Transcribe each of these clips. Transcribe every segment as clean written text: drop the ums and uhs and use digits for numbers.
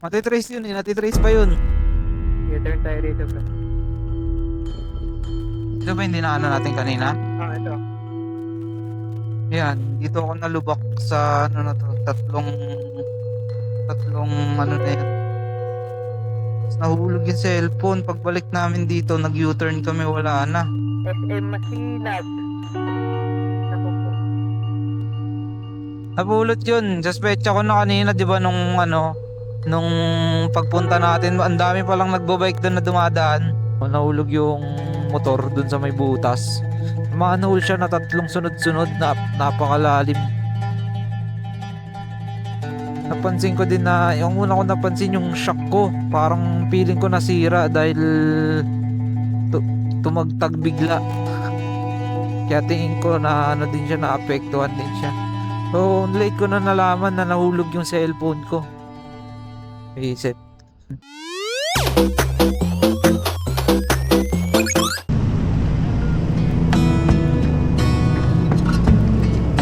Matitrace yun eh, natitrace pa yun. I-turn tayo rito, bro. Ito ba yung dinaanan natin kanina? Ito. Yan, dito ako nalubak sa ano na to, tatlong ano na yan. Tapos nahulog yung cellphone. Pagbalik namin dito, nag-U-turn kami, wala na. SM Masinag. Ako po. Napulot yun. Suspecha ko na kanina, di ba, nung pagpunta natin, ang dami palang nagbabike doon na dumadaan. Nahulog yung motor doon sa may butas. Manhole siya na tatlong sunod-sunod na napakalalim. Napansin ko din na, yung una ko napansin yung shock ko. Parang feeling ko nasira dahil tumagtag bigla. Kaya tingin ko na ano din siya, naapektuhan din siya. So, late ko na nalaman na nahulog yung cellphone ko. Isip.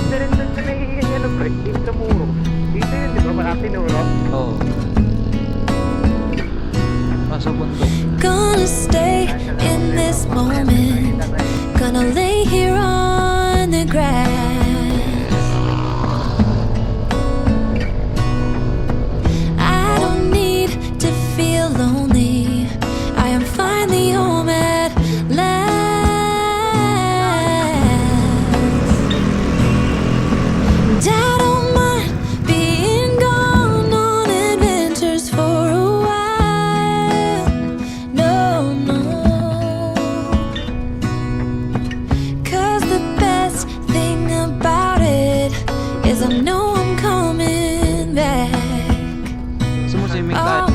Meron doon sa may ano, bro. Dito sa muro. Dito yun, di ba? Marami tinuro. Oo. Nasa bundok. Gonna stay in this moment. Gonna lay here on the grass. I don't need to feel lonely. I am finally home at last. I don't mind being gone on adventures for a while. No, no. 'Cause the best thing about it is I know I'm coming back. Sumuswimming tayo.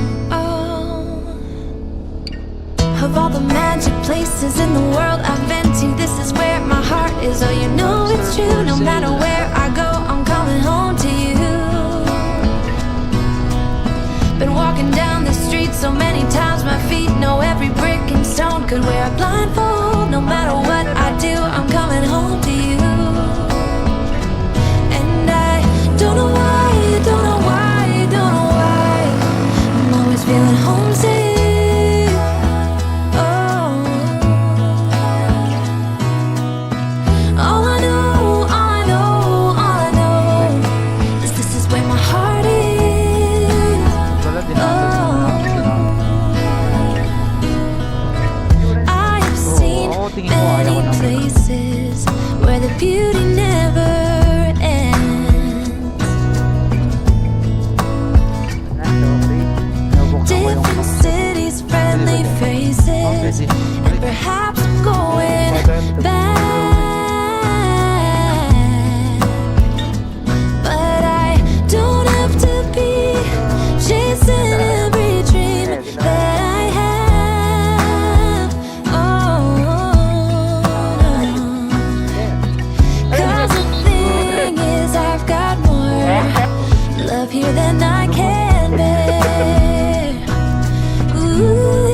Of all the magic places in the world I've been to, this is where my heart is. Oh, you know it's true. No matter where I go, I'm coming home to you. Been walking down the street so many times, my feet know every brick and stone. Could wear a blindfold. No matter what I do, I'm coming home to you. And I don't know why, don't know why, don't know why I'm always feeling homesick. All I know is this is where my heart is. Wala din natin. I have seen Oo, tingin ko ayaw ko many naman. places where the beauty never ends. Nabuksan ko yung Different cities, friendly faces, and perhaps I'm going back. But I don't have to be chasing every dream that I have. Oh, no. 'Cause the thing is, I've got more love here than I can bear. Ooh.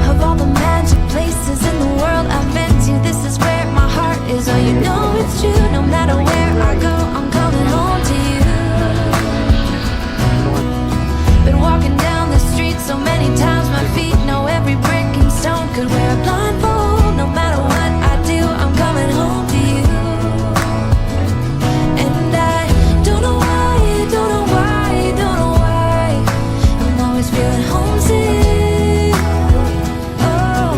Of all the magic places in the world I've been to, this is where my heart is. Oh, you know it's true. No matter where I go, I'm coming home to you. Been walking down the street so many times, my feet know every brick and stone. Could wear a blindfold. No matter what I do, I'm coming home to you. And I don't know why, don't know why, don't know why I'm always feeling homesick. Oh.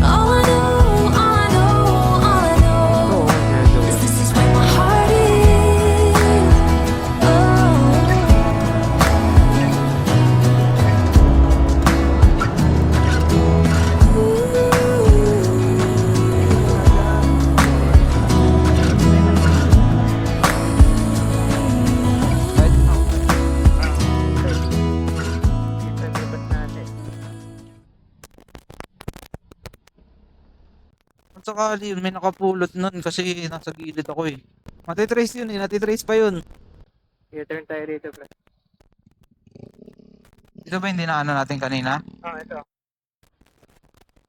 All I know is this is where my heart is. Dito ang labas natin. Kung sakali yun, may nakapulot nun kasi nasa gilid ako eh. Matitrace yun eh, natitrace pa yun. I-turn tayo rito, bro. Ito ba yung dinaanan natin kanina? Ito.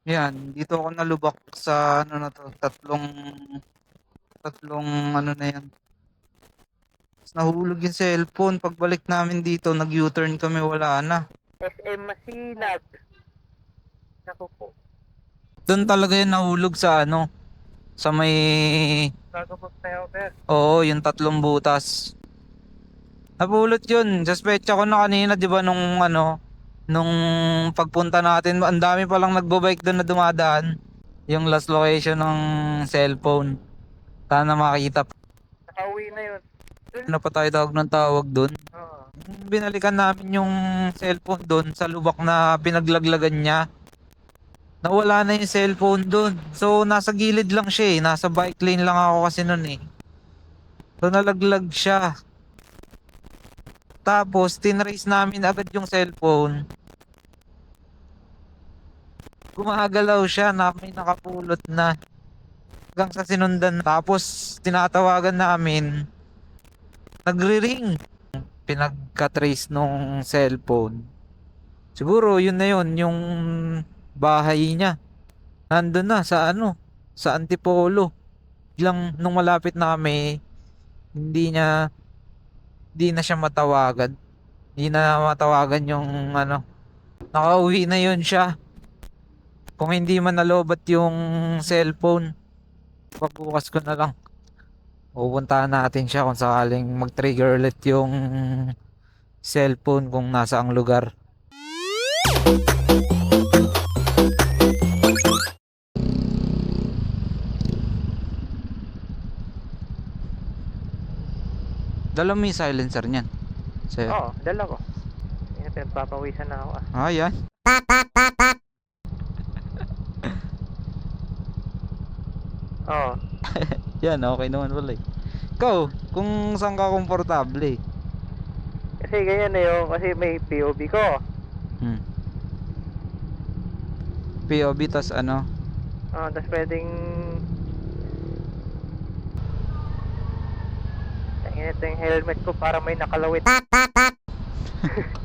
Yan, dito ako nalubak sa ano na to, tatlong ano na yan. Nahulog yung cellphone. Pagbalik namin dito, nag-U-turn kami, wala na. SM Masinag. Naku po. Doon talaga yung nahulog sa ano, sa may, Bago mag-flyover. oo, yung 3 butas. Napulot yun. Suspecha ko na kanina, di ba, nung ano, nung pagpunta natin, ang dami palang nagbo-bike doon na dumadaan. Yung last location ng cellphone. Sana makita. Nakauwi na yun. Na pa tayo tawag ng tawag doon. Oo. Binalikan namin yung cellphone doon sa lubak na pinaglaglagan niya. Nawala na yung cellphone doon. So nasa gilid lang siya eh. Nasa bike lane lang ako kasi noon eh. So nalaglag siya. Tapos tinrace namin agad yung cellphone. Gumagalaw siya na may nakapulot na. Hanggang sa sinundan. Tapos tinatawagan namin. Nagri-ring. Pinagka-trace nung cellphone. Siguro yun na yun, yung bahay niya. Nandun na sa ano, sa Antipolo. Biglang nung malapit na kami, hindi na siya matawagan. Hindi na matawagan yung ano. Nakauwi na yun siya. Kung hindi man nalobat yung cellphone, pagbukas ko na lang. Pupuntahan natin siya kung sakaling mag-trigger ulit yung cellphone kung nasa ang lugar. Dala mo yung silencer niyan. Sa'yo. Oo, dala ko. Yan, pinagpapawisan na ako ah. Ah, yan. Oo. Yan, okay naman pala eh. Ikaw, kung saan ka komportable eh. Kasi ganyan na yun, kasi may POV ko. Hmm. POV tas ano? Oo, tapos pwedeng... Tangin ito yung helmet ko para may nakalawit.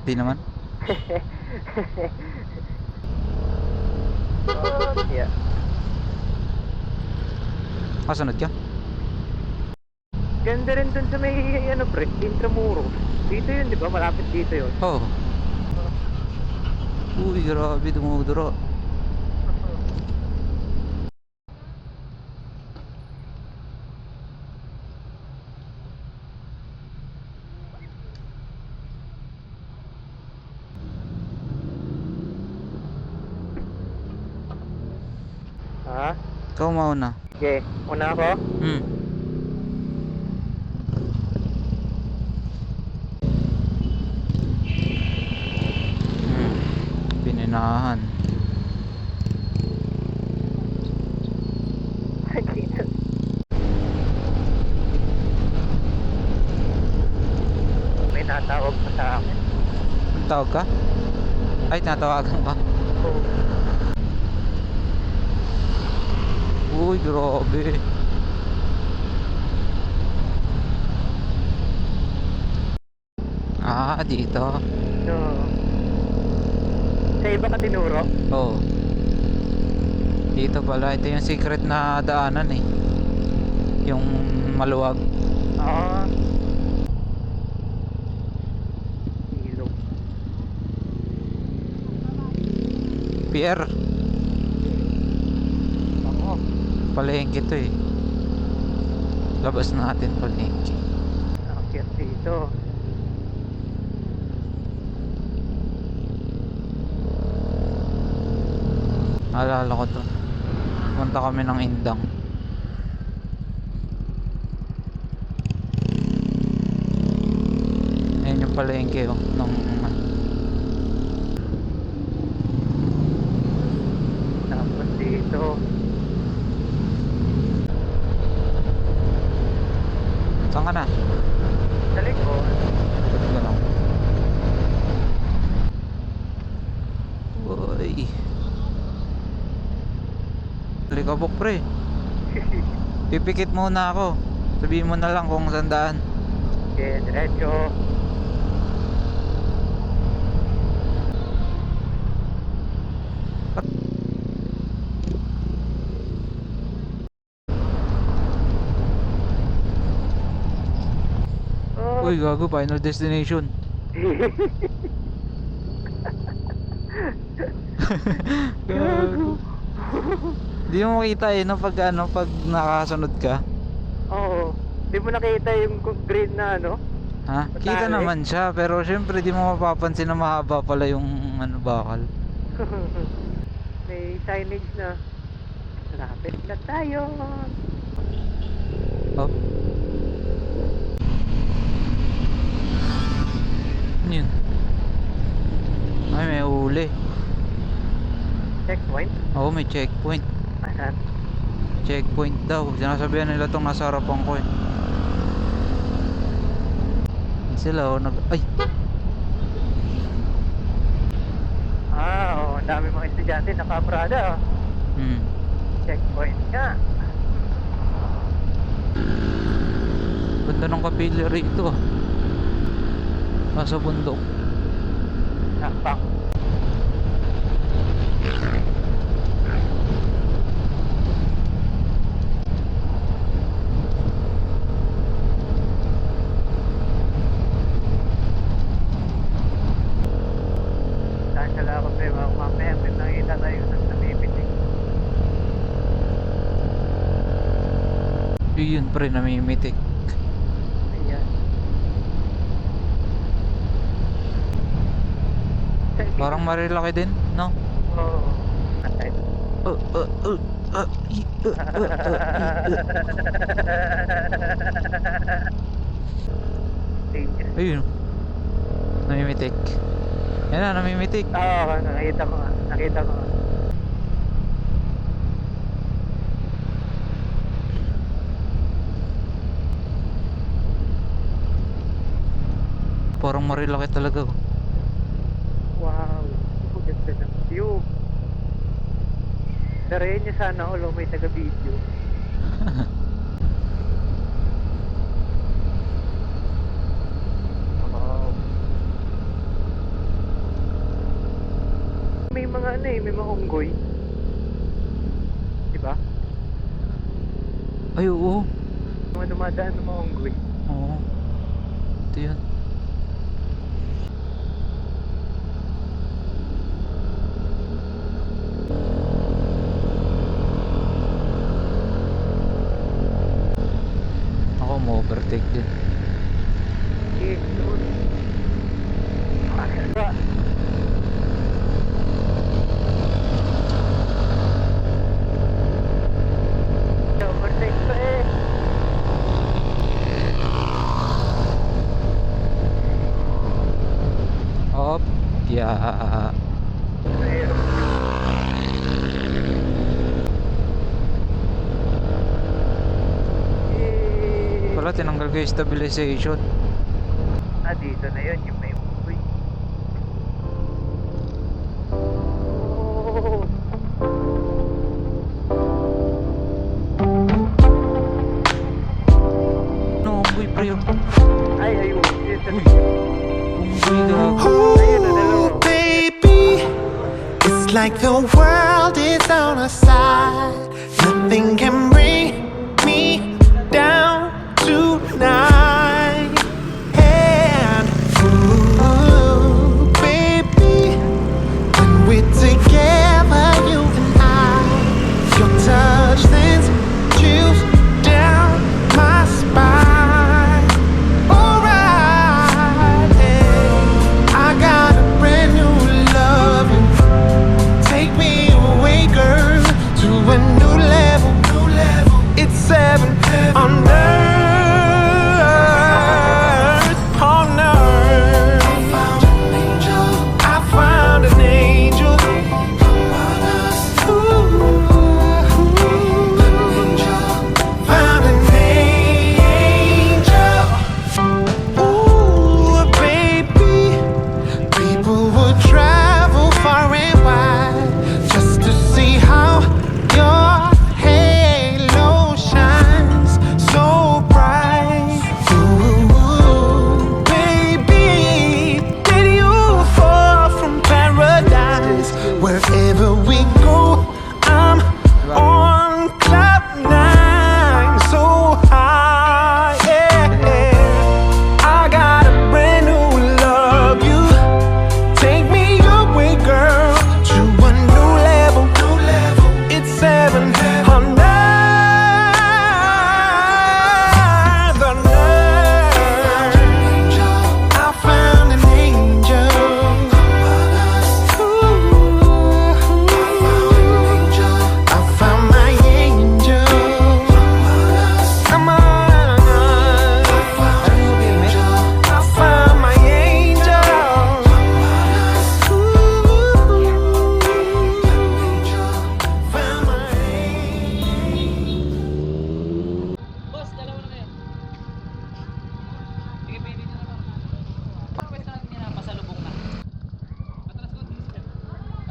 Di naman. Oh, yeah. Kasunod ka? Ganda rin dun sa may, ano pre, Intramuros. Dito yun, di ba? Malapit dito yun. Oo. Uy, grabe, dumudura. Ha? Ikaw mauna. Okay, una ako. Hmm. Pininahan. May natawag pa sa akin. Tawag ka? Ay, tinatawagan ka. Oh. Uy, grabe. Ah, dito. No. Sa iba ka tinuro? Oo. Dito pala. Ito yung secret na daanan eh. Yung maluwag. Oo. Ilog. Pierre. Oo. Palengke to eh. Labas natin palengke. Nakakit dito. Naalala ko to. Punta kami ng Indang. Ayan yung palengke oh. Nung Tapos dito. saan ka na? Sa likod. Ba't ko lang? Uy. Likabok pre. Pipikit muna ako. Sabihin mo na lang kung saan daan. Okay, diretso. Uy, gago, Final Destination. Gago. Di mo makita no pag nakasunod ka. Oo. Di mo nakita yung green na ano? Ha? Kita Patali. naman siya, pero syempre di mo mapapansin na mahaba pala yung bakal. May signage na. Lapit na tayo. Oh. Ano yun? Ay, may uli. Checkpoint. Oo, may checkpoint. Asan? Checkpoint daw. Sinasabihan nila tong nasa harapan ko eh. Sila oh, Ay! Oo. Ang dami mga estudyante nakabrada. Hmm. Checkpoint nga. Ganda ng capillary ito ah. Nasa bundok. Nakpak. Saan ka lang ako sa'yo? Mamaya may nakita tayo na namipitik. Yun pre, namimitik. Ayan. Parang marilaki din, no? Oo. Atay. Uh, uh, uh, uh, i- uh, uh, uh, Danger. Ayun. Namimitik. Yan na, namimitik. Oo, nakita ko nga. Nakita ko nga. Parang marilaki talaga. Oh. Wow. Ang ganda ng view. Tarayan niya sana all may taga-video. Wow. May mga ano eh, may mga unggoy. Diba? Ay, oo. Mga dumadaan ng mga unggoy. Oo. Ito yun. Ako mo-overtake din. Okay, doon. Akala. Overtake pa eh. Op. Yeah. Mayroon. Eh, Wala, tinanggal ko yung stabilization. dito na yun, yung may unggoy. Oh. No, unggoy pre. Oh. Ay, ayun. Yes, Uy. Unggoy gago. ayun na dalawa. Ooh, baby, it's like the world is on our side. Nothing can bring me down tonight. And ooh, baby, when we're together, you and I, your touch sends chills down my spine. Alright, I got a brand new love. Take me away, girl, to a new level. It's 7 under.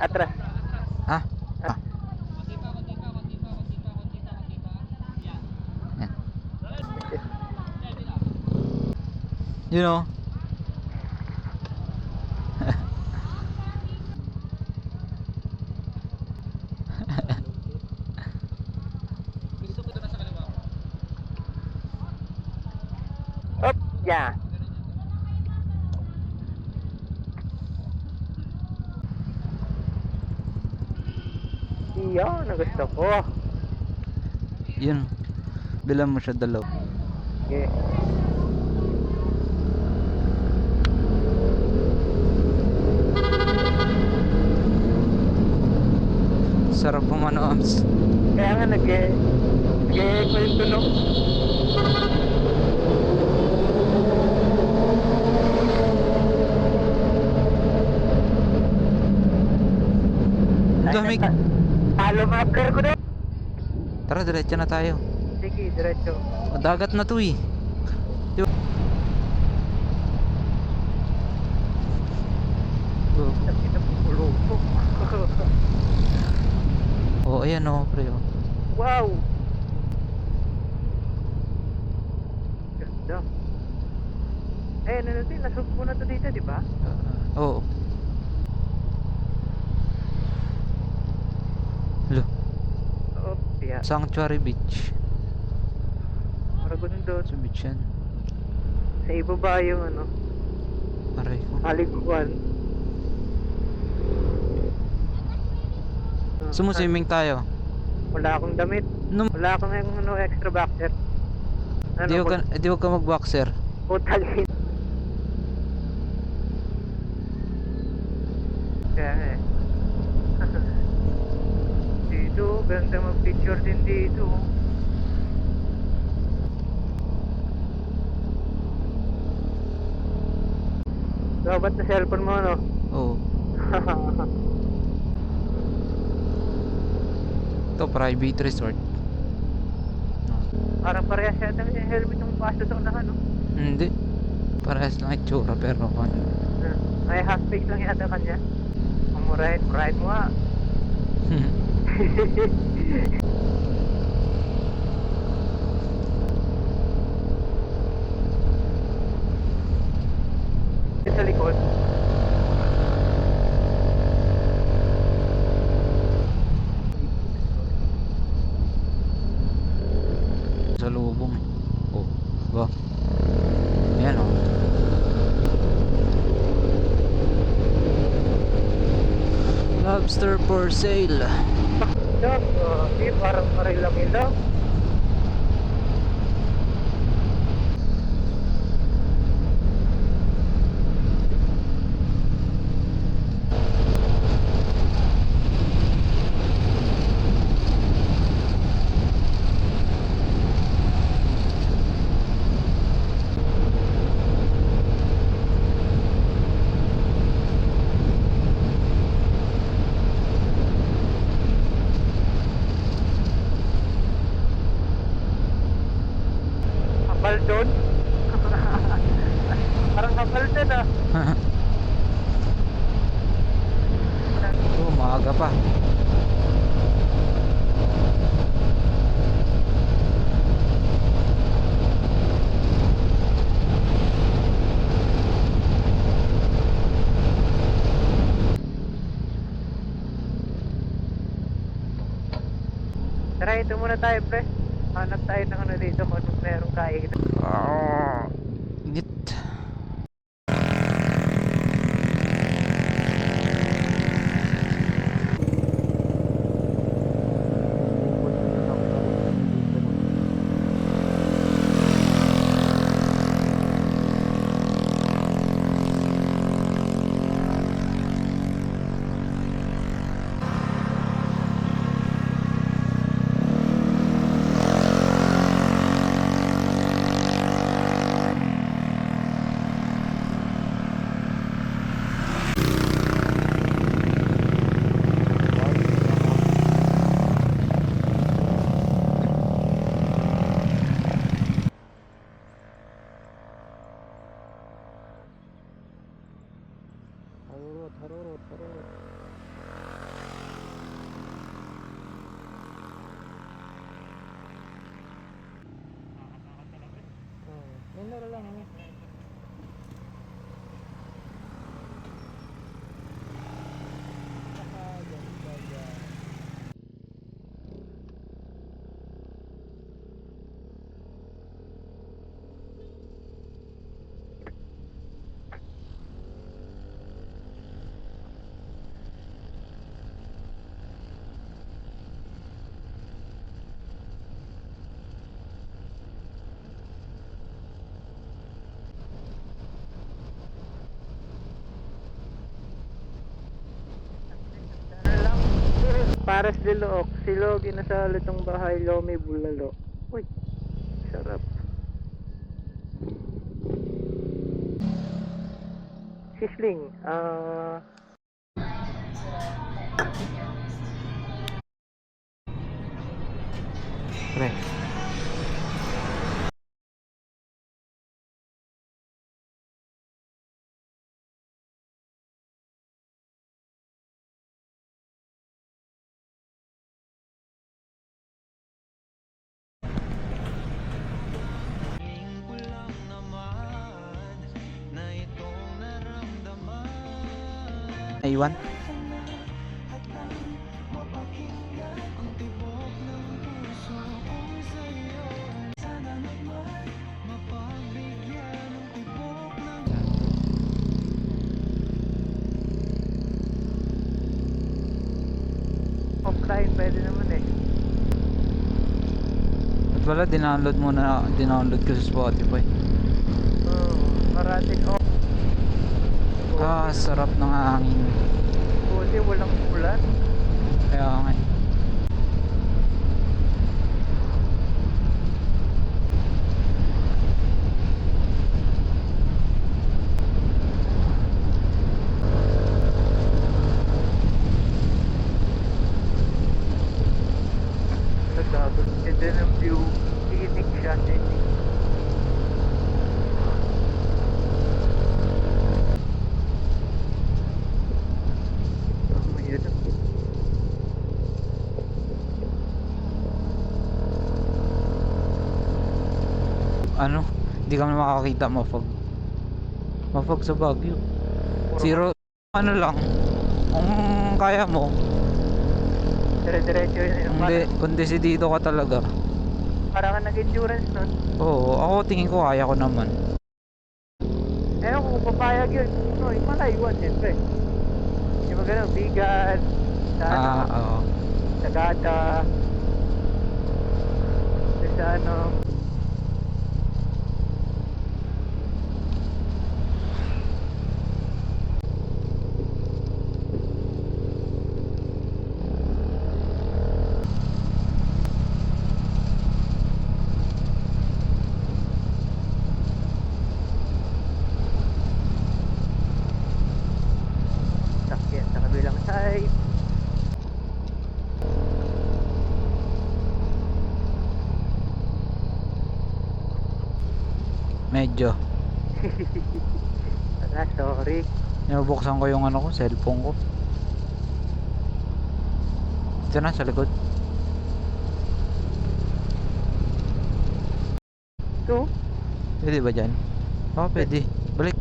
Atras. Ha? Ah. Yan. You know. Up, yeah. Iyon, ang gusto ko. Yun. Bilang mo siya dalaw. Okay. Sarap po Ams. Kaya nga nag-echo yung tunog. Ang dami. Talo mapler ko na. Tara, diretso na tayo. Sige, diretso. Dagat na to eh. Di ba? Oh. Sakit ang pulo ko. Oh, ayan oh, pre. Oh. Wow! Ganda. Eh, ano natin? Nasub mo na to dito, di ba? Oo. Lo, Oo, yeah. Sanctuary Beach. Maragondon. Sa beach yan. Sa ibaba yung ano, Aray ko. halikuan. Sumuswimming tayo. Wala akong damit. No, Wala akong ano, extra boxer. di wag ka mag-boxer. Putalin. Kaya eh. Dito, ganda mag-picture din dito. Dapat na cellphone mo, no? Oo. Ito, private resort. Parang parehas yata yung helmet yung pasto sa unahan, no? Hindi. Parehas lang itsura pero ano. Ay, half face lang yata kanya. Right mo nga. Sa likod. Sa lubong. Oh, ba? Ayan oh. Lobster for sale. Dog, di parang marilang-ilang. Kapal doon. Parang kapal doon ah. Oh, maaga pa. Tara, ito muna tayo, pre. Hanap tayo ng ano dito kung anong merong kain. Init. Harurot. Camera lang. Paras de Look, silog, inasal itong bahay, lomi, bulalo. Uy, sarap. Sisling, Pre. Naiwan? offline, pwede naman eh. At wala, dinownload ko sa Spotify. Marating off. Ah, sarap ng hangin. Buti walang ulan. Kaya nga eh. Nagdabot. And then ang view, iinig siya. Ano? Hindi kami makakita, mafog. Mafog sa Baguio. Zero, ano lang. Kung kaya mo. Dire-diretso yun. Kung desidido ka talaga. Parang ka nag-endurance nun. Oo, ako tingin ko kaya ko naman. Eh, kung papayag yun, no, yung malayuan, siyempre. Yung mga ganun, bigan, Oo. sagada, sa ano, sakyan sa kabilang side. Medyo. Wala, sorry. Nabuksan ko yung ano ko, cellphone ko. Ito na, sa likod. So, Pwede ba dyan? Oo, pwede. Balik.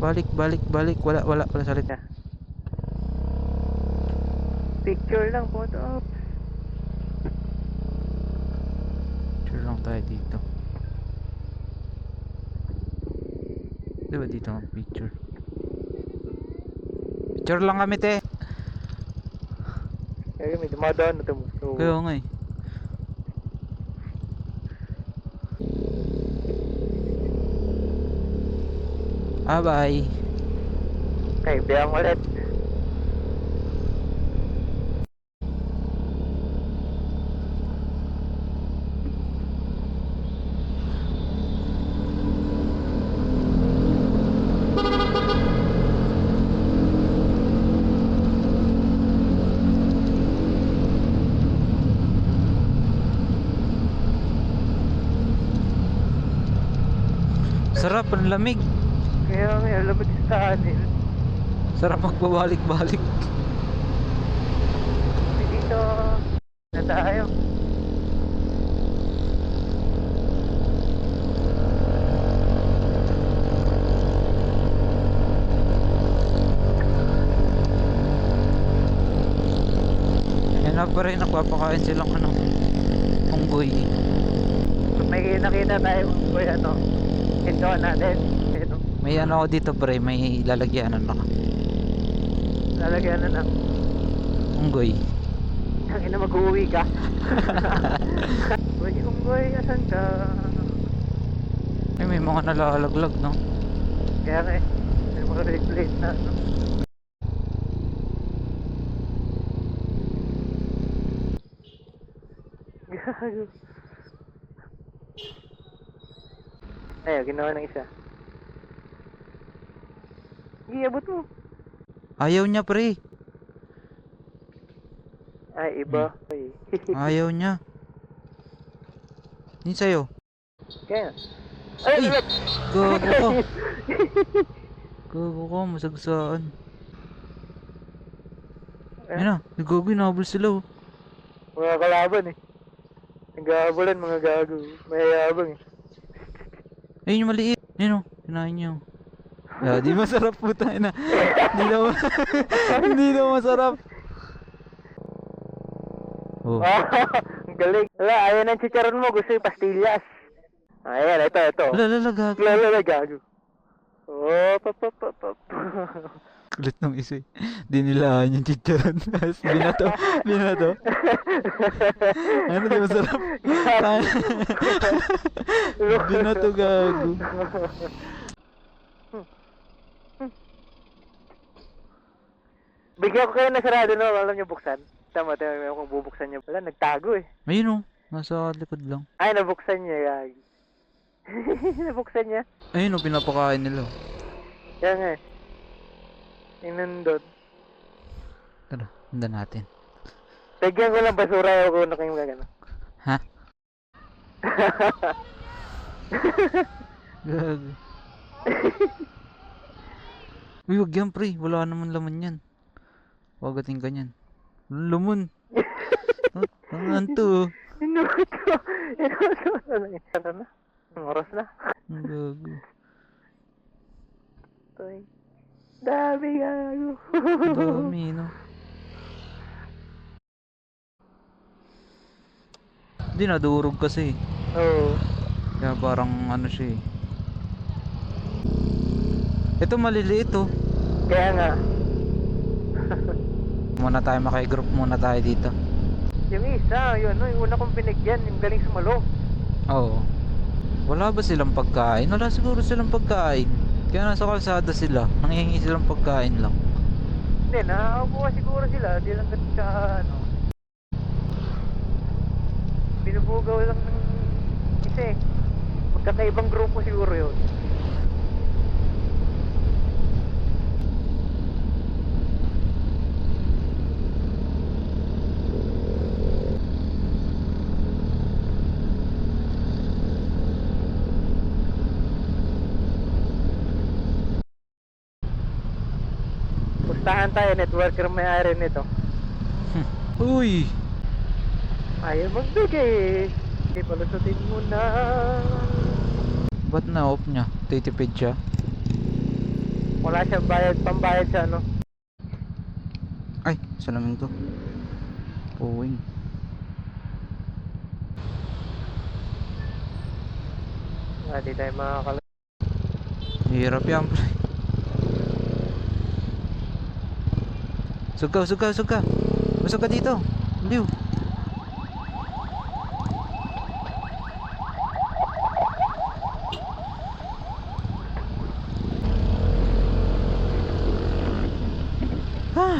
Balik. Wala salita. picture lang, photo op. Sure lang tayo dito. Di ba dito ang picture? Picture lang kami, te. Kaya may dumadaan na ito. So, Kaya nga eh. Bye. kaibigan ulit. Sarap, ang lamig. Kaya may alam mo sa anin. Sarap magbabalik-balik. Dito na tayo. pre, nagpapakain silang ano, unggoy. May nakita tayo kung ano. Ito natin. Ito. May ano ako dito pre, may lalagyanan ako. Lalagyan na ng Unggoy. ang ina mag-uwi ka. Uy, unggoy, asan ka? Ay, may mga nalalaglag, no? Kaya nga eh. May mga replate na. No? Gago. Ayun, ginawa ng isa. Iabot mo. Ayaw niya pre. Ay, iba. Ay. Ayaw niya. Yun sa'yo. Kaya. Ay! Ay! Gago ka. Gago ka, masagsaan. Ayun na, nagago, nahabol sila oh. Mga kalaban eh. Nag-aabulan mga gago. Mayayabang eh. Ayun yung maliit. Ayun oh, kinain niyo. Yeah, di masarap po tayo na. Hindi daw, hindi daw masarap. Oh. Ang galing. Wala, ayaw ng chicharon mo. Gusto yung pastillas. Ayan, ito. Lala, gago. Lala, gago. Oh, pop. Kulit ng isa eh. Dinilaan yung chicharon. Tapos binato. Ano, di masarap. Binato, gago. Bigyan ko kayo na sarado no, alam niyo buksan. Tama, may kung bubuksan niyo. Wala, nagtago eh. Ayun oh, nasa likod lang. Ay, nabuksan niya, gag. Nabuksan niya. Ayun oh, pinapakain nila. Kaya nga eh. Inundod. Tara, handa natin. Bigyan ko lang basura ako na kayong gagano. Ha? Gago. Uy, wag yan pre, wala naman laman yan. Wagating ka niyan. Lumon. Ano to? Inuto. Tara na. Ang oras na. Ang gago. Toy. Dami gago. Dami, no? Hindi, nadurog kasi. Oo. Kaya parang ano siya eh. Ito maliliit oh. Kaya nga. Muna tayo makigroup muna tayo dito. Yung isa, yun, no, yung una kong binigyan, yung galing sumalo. Oo. Wala ba silang pagkain? Wala siguro silang pagkain. Kaya nasa kalsada sila. Nanghihingi silang pagkain lang. Hindi, nakakakuha siguro sila. Di lang ka, ano. Binubugaw lang ng isa eh. Magkakaibang grupo siguro yun. Pustahan tayo, networker may-ari nito. Uy! Ayaw magbigay. Palusutin mo na. Ba't na-off niya? Titipid siya? Wala siyang bayad, pambayad sa ano. Ay, salamin ko. Puwing. Di tayo makakala. Hirap yan. Sugaw. Masuk ka dito. Liw.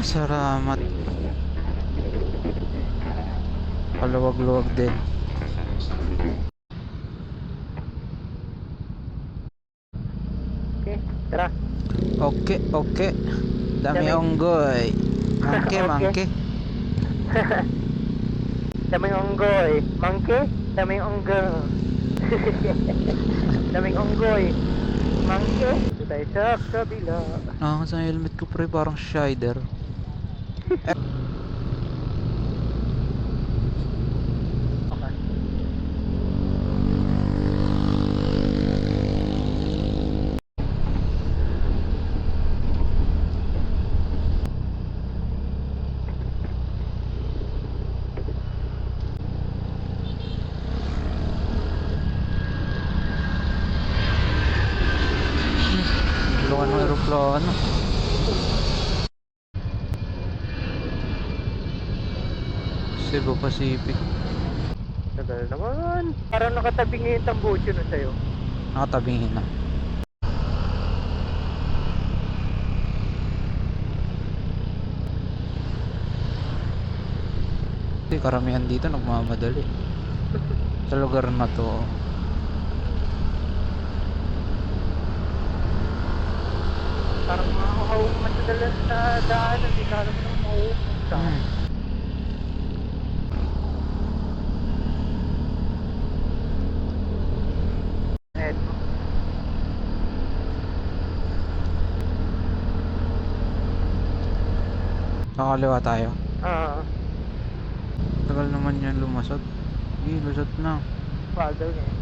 Salamat. Paluwag-luwag din. Okay, tara. Okay. Dami Dami. onggoy. Mangke. Daming onggoy. Monkey? Daming onggoy. Daming onggoy. Monkey? Ito tayo sa kabila. Sa helmet ko pre, parang Shider. Okay. Hawakan ng aeroplano. Cebu Pacific. Tagal naman. Parang nakatabing ngayon tambucho na sa'yo. Nakatabingin na. Kasi karamihan dito nagmamadali. Sa lugar na to. Parang makakahawang matadalas sa daan. Hindi ka alam nang mauupunta. Eto. Kakaliwa tayo. Tagal naman yan lumasot. Sige, lusot na. Bagal nga eh.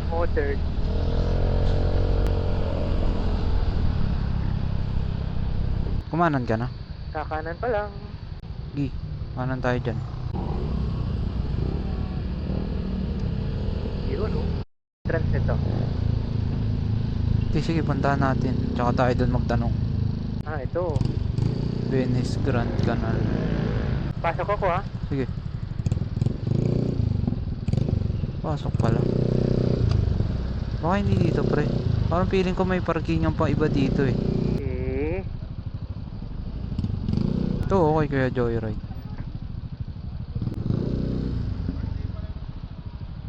Motored. Kumanan ka na. Kakanan pa lang. Sige, kumanan tayo dyan. Yun oh. Trans nito. Sige, puntahan natin. Tsaka tayo doon magtanong. Ito. Venice Grand Canal. Pasok ako ha. Sige. Pasok pala. Baka hindi dito, pre. Parang feeling ko may parkingan pa iba dito eh. Ito, okay kaya Joyride.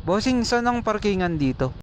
Bossing, saan ang parkingan dito?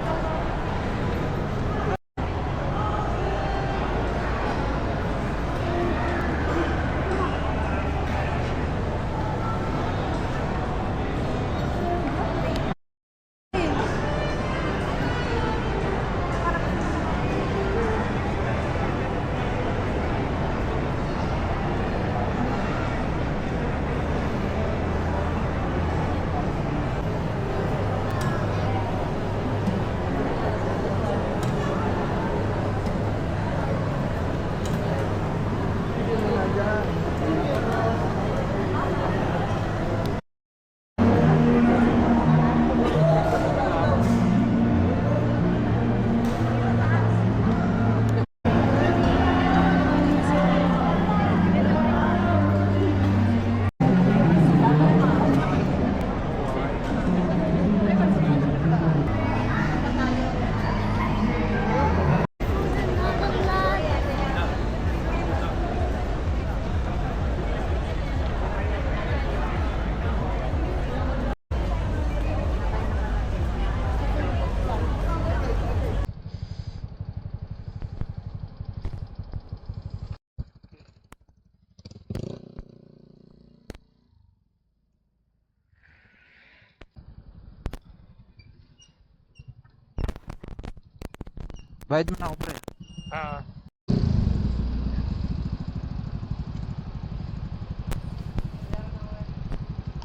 Bayad mo na ako, pre.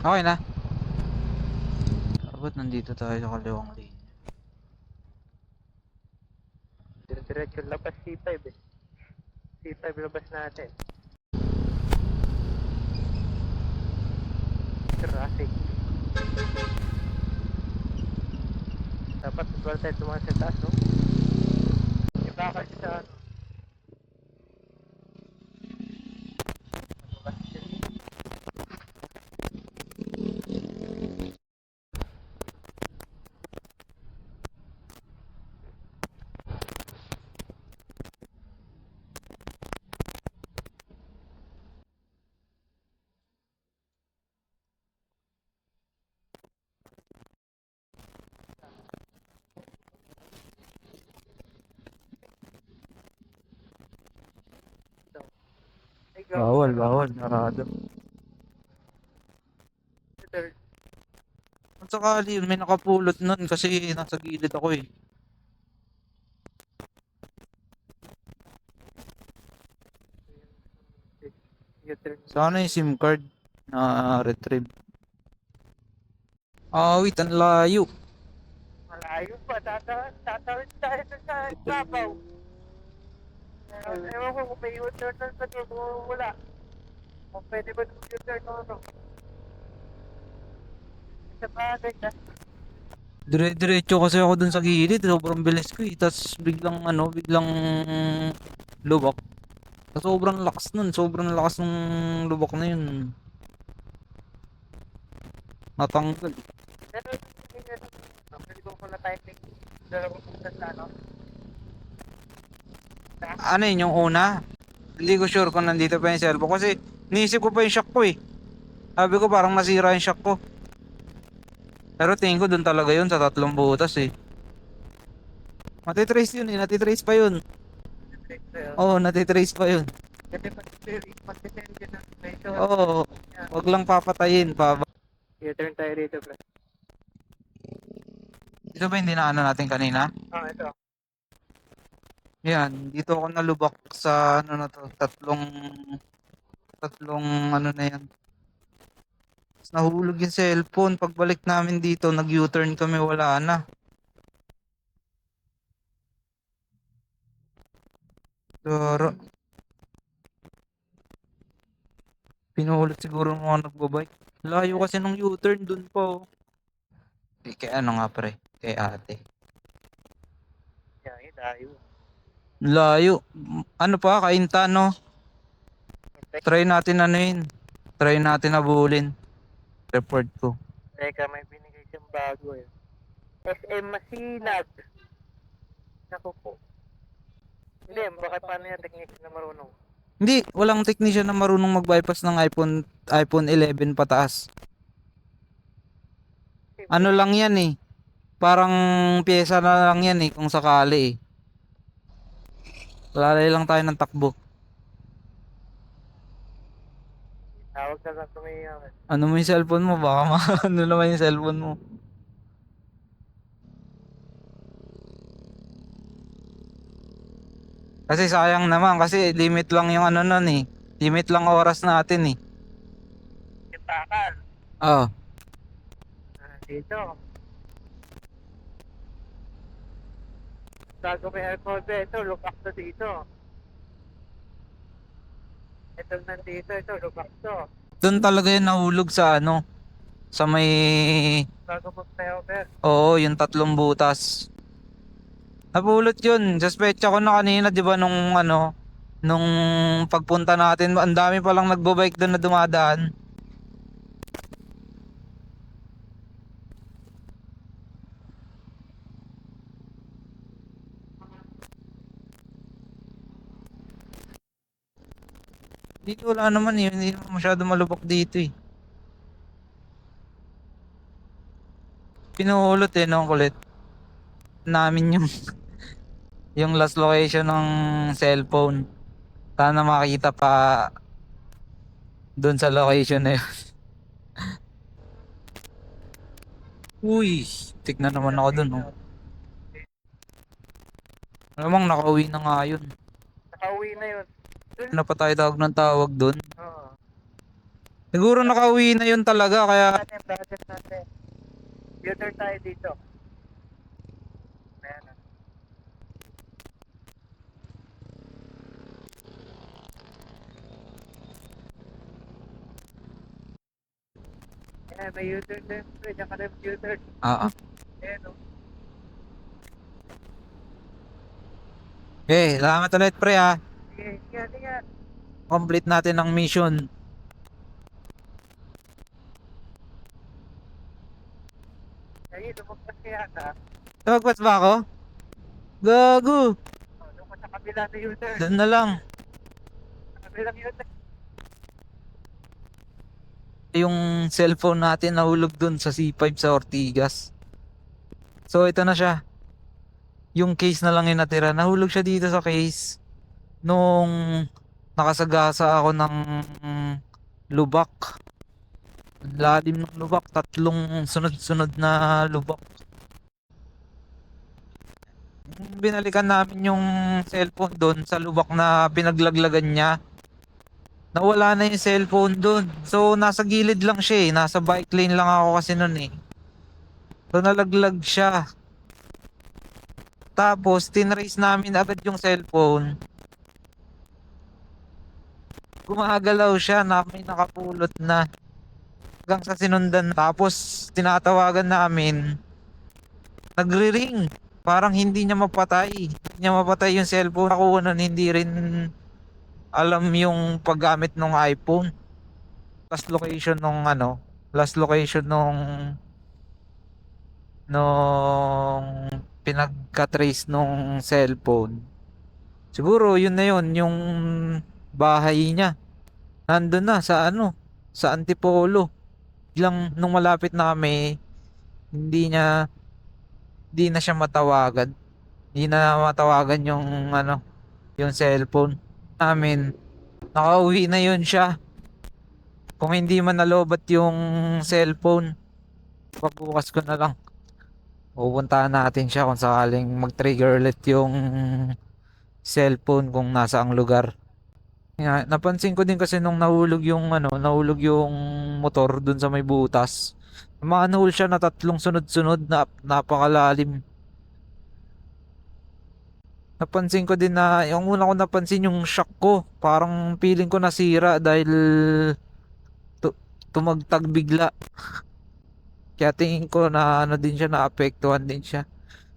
Okay na. Ba't nandito tayo sa kaliwang lane? Diretso labas C5 eh. C5 labas natin. Traffic. Dapat tutuwal tayo tumakas sa taas, no? Iba kasi sa ano. Bawal, narado. Kung sakali yun, may nakapulot nun kasi nasa gilid ako eh. Sana yung SIM card na retrieve. Ah, wait, ang layo. Malayo Layo pa, tatawid tayo sa ibabaw. Ewan ko kung may U-turn na sa doon o wala. Kung pwede ba yung U-turn o ano. Sa bagay na. Dire-diretso kasi ako dun sa gilid, sobrang bilis ko eh. Tapos biglang lubak. Sobrang lakas ng lubak na yun. Natanggal. Pero, pwede ko pala tayo take dalawang puntas na ano. Ano yun yung una? Hindi ko sure kung nandito pa yung cellphone kasi niisip ko pa yung shock ko eh. Sabi ko parang nasira yung shock ko. Pero tingin ko dun talaga yun sa 3 butas eh. Natitrace yun eh, natitrace pa yun. Oo, natitrace pa yun. Kasi pag-send yun ng pressure. Oo, wag lang papatayin pa. U-turn tayo rito, bro. Ito ba hindi na ano natin kanina? Ito. Yan, dito ako nalubak sa ano na to, tatlong ano na yan. Tapos nahulog yung cellphone. Pagbalik namin dito, nag-U-turn kami, wala na. Doro. Pinuhulot siguro ng mga nagbabike. Layo kasi ng U-turn dun po. Kay ano nga pre, kay ate. Yan, tayo. Layo. Ano pa, kainta no? Try natin ano yun. Try natin abulin. Report ko. Teka, may binigay siyang bago eh. SM Masinag. Naku po. Hindi, baka paano yung technique na marunong. Hindi, walang technician na marunong mag-bypass ng iPhone 11 pataas. Ano lang yan eh. Parang pyesa na lang yan eh kung sakali eh. Lalay lang tayo ng takbo. Tawag na lang tumiyaw. Ano mo yung cellphone mo? Baka ano naman yung cellphone mo. Kasi sayang naman kasi limit lang yung ano nun eh. Limit lang oras natin eh. Yung bakal. Oh. Dito. Bago may alcohol ba ito, look up to dito. Ito nandito, ito, look up to. Doon talaga yung nahulog sa ano. Sa may... Bago mag-flyover. Oo, yung 3 butas. Napulot yun. Suspecha ko na kanina, di ba, nung ano, nung pagpunta natin, ang dami palang nagbabike doon na dumadaan. Dito wala naman eh, hindi naman masyado malubak dito eh. Pinuhulot eh, no, ang kulit. Namin yung yung last location ng cellphone. Sana makita pa doon sa location na yun. Uy, tignan naman ako doon. Oh. Alamang nakauwi na nga yun. Nakauwi na yun. Ano pa tayo tawag ng tawag doon? Oo. Siguro nakauwi na yun talaga kaya Budget natin. U-turn tayo dito. Ayan na. Ayan, may U-turn din. Diyan ka na yung U-turn. Ayan o. Okay, salamat ulit pre ha. Sige, ingat, ingat. Complete natin ang mission. Ay, lumagpas ka yata. Tumagpas ba ako? Gago! Lumagpas sa kabila na U-turn. Doon na lang. Sa kabilang U-turn. Yung cellphone natin nahulog dun sa C5 sa Ortigas. So ito na siya. Yung case na lang yung natira. Nahulog siya dito sa case. Nung nakasagasa ako ng lubak. Lalim ng lubak. 3 sunod-sunod na lubak. Binalikan namin yung cellphone doon sa lubak na pinaglaglagan niya. Nawala na yung cellphone doon. So nasa gilid lang siya eh. Nasa bike lane lang ako kasi noon eh. So nalaglag siya. Tapos, tinrace namin agad yung cellphone. Gumagalaw siya na may nakapulot na. Hanggang sa sinundan. Tapos, tinatawagan namin. Nagre-ring. Parang hindi niya mapatay. Hindi niya mapatay yung cellphone. Ako nun, hindi rin alam yung paggamit ng iPhone. Last location nung ano. Last location nung pinagka-trace nung cellphone. Siguro yun na yun, yung bahay niya. Nandun na sa ano, sa Antipolo. Biglang nung malapit na kami, hindi niya, hindi na siya matawagan. Hindi na matawagan yung ano, yung cellphone namin. Nakauwi na yun siya. Kung hindi man nalobat yung cellphone, pagbukas ko na lang. Pupuntahan natin siya kung sakaling mag-trigger ulit yung cellphone kung nasa ang lugar. Napansin ko din kasi nung nahulog yung ano, nahulog yung motor dun sa may butas. Manhole siya na tatlong sunod-sunod na napakalalim. Napansin ko din na yung una ko napansin yung shock ko. Parang feeling ko nasira dahil tumagtag bigla. Kaya tingin ko na ano din siya, naapektuhan din siya.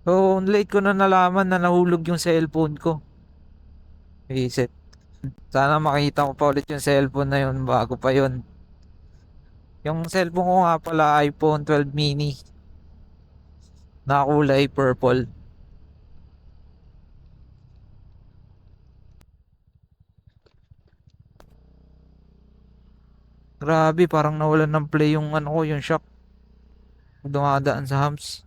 So, late ko na nalaman na nahulog yung cellphone ko. Isip. Sana makita ko pa ulit yung cellphone na yun bago pa yun. Yung cellphone ko nga pala iPhone 12 mini. Na kulay purple. Grabe, parang nawalan ng play yung ano ko, yung shock. Dumadaan sa hams.